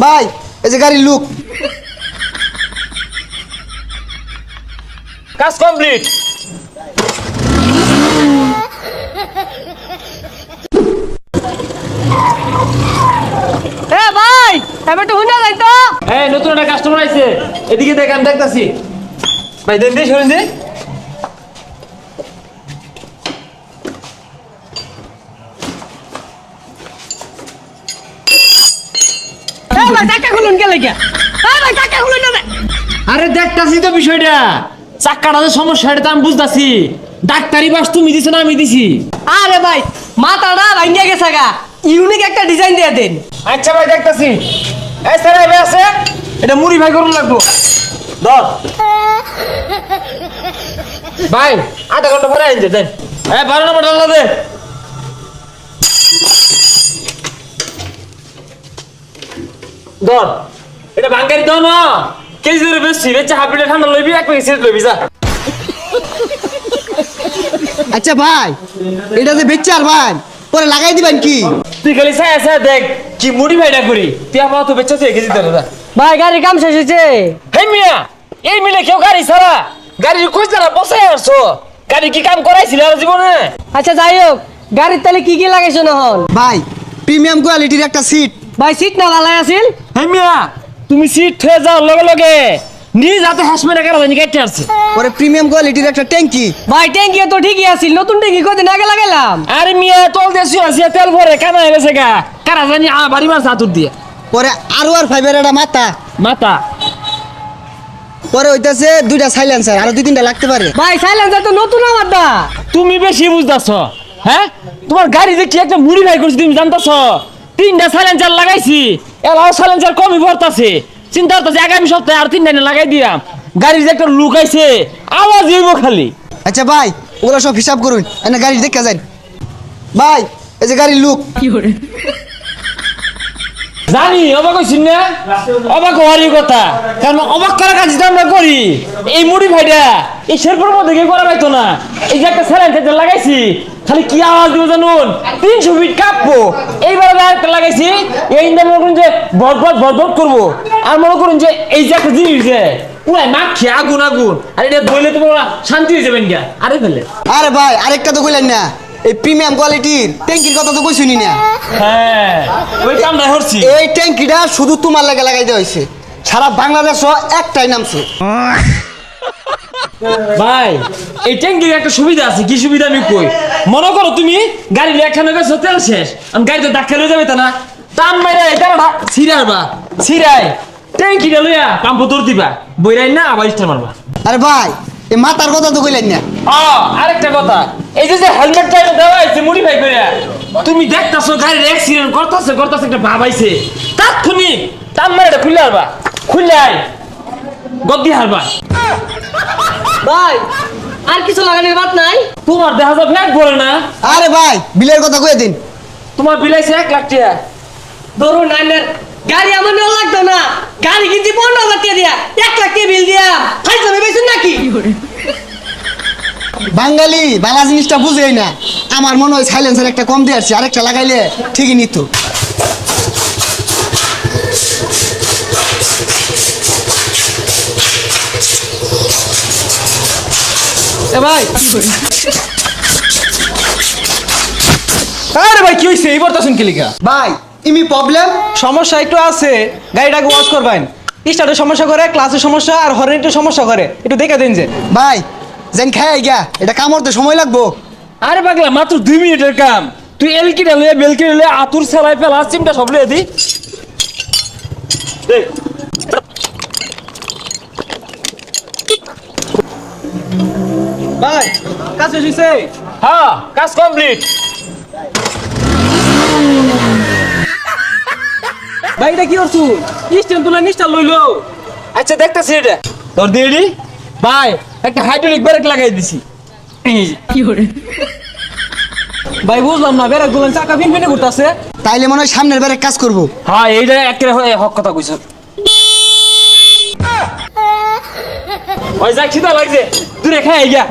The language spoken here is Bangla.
ভাই এই যে গাড়ির লুক। কাজ কমপ্লিট। ভাই এবার তো হুন্ডা যাই তো। এই নতুন একটা কাস্টমার আইছে, এদিকে দেখ, আমি দেখতাছি। ভাই দেন দে, শুনুন দে। ভাই টাকা খুলুন কে লাগিয়া? ভাই টাকা খুলুন না। আরে দেখতাছি তো বিষয়টা, চাক্কাটা যে সমস্যা এটা তো আমি বুঝতাছি। ডাক্তারি বাস তুমি দিছো না আমি দিছি? আরে ভাই মাথাটা ভাঙ্গিয়া গেছে গা, ইউনিক একটা ডিজাইন দিয়ে দেন। আচ্ছা ভাই দেখতাছি। এই স্যার এবে আছে, এটা মুড়ি ভাই করুন লাগবো। ধর ভাই, আধা ঘন্টা পরে আইন দেন। 12 নম্বর ডালা দে। ধর এটা ভাঙ্গারি দাও না, কেজি ধরে বেশি বেচে হাফ লিটার ঠান্ডা লইবি, এক প্যাকেট সিগারেট লইবি যা। আচ্ছা ভাই এটা যে বেচার ভাই পরে লাগাই দিবেন কি? তুই খালি চাই আছে দেখ কি মুড়ি ভাইটা করি, তুই আমার তো বেচা কেজি ধরে যা। ভাই গাড়ি কাম শেষ হয়েছে। হে মিয়া, এই মিলে কেউ গাড়ি ছাড়া গাড়ির খোঁজ না বসাই আসছো, গাড়ি কি কাম করাইছিল আর জীবনে? আচ্ছা যাই হোক, গাড়ির তাহলে কি কি লাগাইছো না হল? ভাই প্রিমিয়াম কোয়ালিটির একটা সিট। ভাই সিট না ভালাই আছিল? হে মিয়া, তুমি সিট হয়ে যাও লগে লগে নিজ হাতে হাসমেরা কারা জানি কেটে আসছে। পরে প্রিমিয়াম কোয়ালিটির একটা ট্যাঙ্কি। ভাই ট্যাঙ্কি তো ঠিকই আছিল, নতুন ট্যাঙ্কি কদিন আগে লাগাইলাম। আরে মিয়া তোল দেশি আছে তেল ভরে কানা হয়ে গেছে গা, কারা জানি বাড়ি মাছ হাতুর দিয়ে। পরে আর একটা মাথা মাথা পরে হইতাছে দুইটা সাইলেন্সার, আরো 2-3টা লাগতে পারে। ভাই সাইলেন্সার তো নতুন আমারটা। তুমি বেশি বুঝতাছ, হ্যাঁ? তোমার গাড়ি যে কি একটা মুড়ি ভাই করছি তুমি জানতাছ? 3টা সাইলেন্সার লাগাইছি, এলাও সাইলেন্সার কমই ভরতাছে। চিন্তা করতেছি আগামী সপ্তাহে আর 3টা লাগাই দিলাম, গাড়ির যে একটা লুক আইছে আওয়াজ হইব খালি। আচ্ছা ভাই ওগুলো সব হিসাব করুন, এনে গাড়ি দেখে যান। ভাই এই যে গাড়ির লুক। জানি অবাক হইছি না, অবাক হওয়ারই কথা, কারণ অবাক করার কাজ তো আমরা করি। এই মুড়ি ভাইটা এই শেরপুর মধ্যে কেউ করা পাইতো না। এই যে একটা স্যালাইন লাগাইছি, খালি কি আওয়াজ দিব জানুন, 300 ফিট কাঁপবো। এইবার একটা লাগাইছি, এই মনে করুন যে বরবট করবো। আর মনে করুন যে এই যে একটা জিনিস যে পুরাই মাখি আগুন আগুন, আর এটা বললে তো শান্তি হয়ে যাবেন গা। আরে ফেলে আরে ভাই আরেকটা তো কইলেন না, এই প্রিমিয়াম কোয়ালিটির ট্যাঙ্কির কথা তো কইছুনি না। হ্যাঁ ওই কামটা হচ্ছি। এই ট্যাঙ্কিটা শুধু তোমার লাগে লাগাই দেওয়া হয়েছে, সারা বাংলাদেশও একটাই নামছে। ভাই এই ট্যাঙ্কির একটা সুবিধা আছে, কি সুবিধা আমি কই। মনে করো তুমি গাড়ি একখানে গেছো, তেল শেষ, আমি গাড়িতে ধাক্কা লয়ে যাবে তা না, টান মাইরা এটা ছিড়াইবা, ছিড়াই ট্যাঙ্কিটা লইয়া পাম্প দৌড় দিবা, বইরাই না আবার স্টার মারবা। আরে ভাই এই মাথার কথা তো কইলেন না। আরেকটা কথা, এই যে হেলমেটটা দেওয়া হয়েছে মডিফাই করে, তুমি দেখতাছো গাড়ির অ্যাক্সিডেন্ট করতেছে একটা ভাব আইছে, তাৎক্ষণিক টান মারা এটা খুলে হারবা, খুলে আই গদ্দি হারবা। ভাই আর কিছু লাগানোর বাদ নাই? তোমার দেখা যাবে ফ্যাট ভরে না। আরে ভাই বিলের কথা কয়ে দিন। তোমার বিলাইছে 1 লাখ টাকা। ধরুন নাইনের গাড়ি আমার নেওয়া লাগতো না, গাড়ি কিনছি 15,000 টাকা দিয়া, 1 লাখ টাকা বিল দিয়া খাইতে হবে বেশি নাকি? বাঙালি বালা জিনিসটা বুঝেই না। আমার মনে হয় সাইলেন্সার একটা কম দিয়ে আসছে, আরেকটা লাগাইলে ঠিকই নিত। ভাই আরে ভাই কি হইছে এই বর্তাছেন কি লিখা? ভাই ইমি প্রবলেম সমস্যা একটু আছে, গাড়িটাকে ওয়াশ করবেন। স্টার্টের সমস্যা করে, ক্লাসের সমস্যা আর হর্নেটের সমস্যা করে, একটু দেখে দিন যে। ভাই যেন খাই গিয়া এটা কামড়তে সময় লাগবো। আরে পাগলা মাত্র 2 মিনিটের কাম, তুই এলকিটা লয়ে বেলকিটা লয়ে আতুর সেলাই ফেলা চিমটা সব লয়ে দি। দেখ ভাই কাজ শেষ হইছে? হ্যাঁ কাজ কমপ্লিট। ভাই এটা কি করছু? স্ট্যান্ড তুলে নিস্টার লইলো। আচ্ছা দেখতেছি এটা তোর দিদি ভাই একটা হাইড্রোলিক ব্রেক লাগাই দিছি। ভাই বুঝলাম না, বেড়া গুলো চাকা ফিন ফিনে ঘুরতাছে। তাইলে মনে হয় সামনের বারে কাজ করবো। হ্যাঁ এইটা একেবারে হক কথা কইছ। ওই যাই খিদা লাগছে, দূরে খাই গিয়া।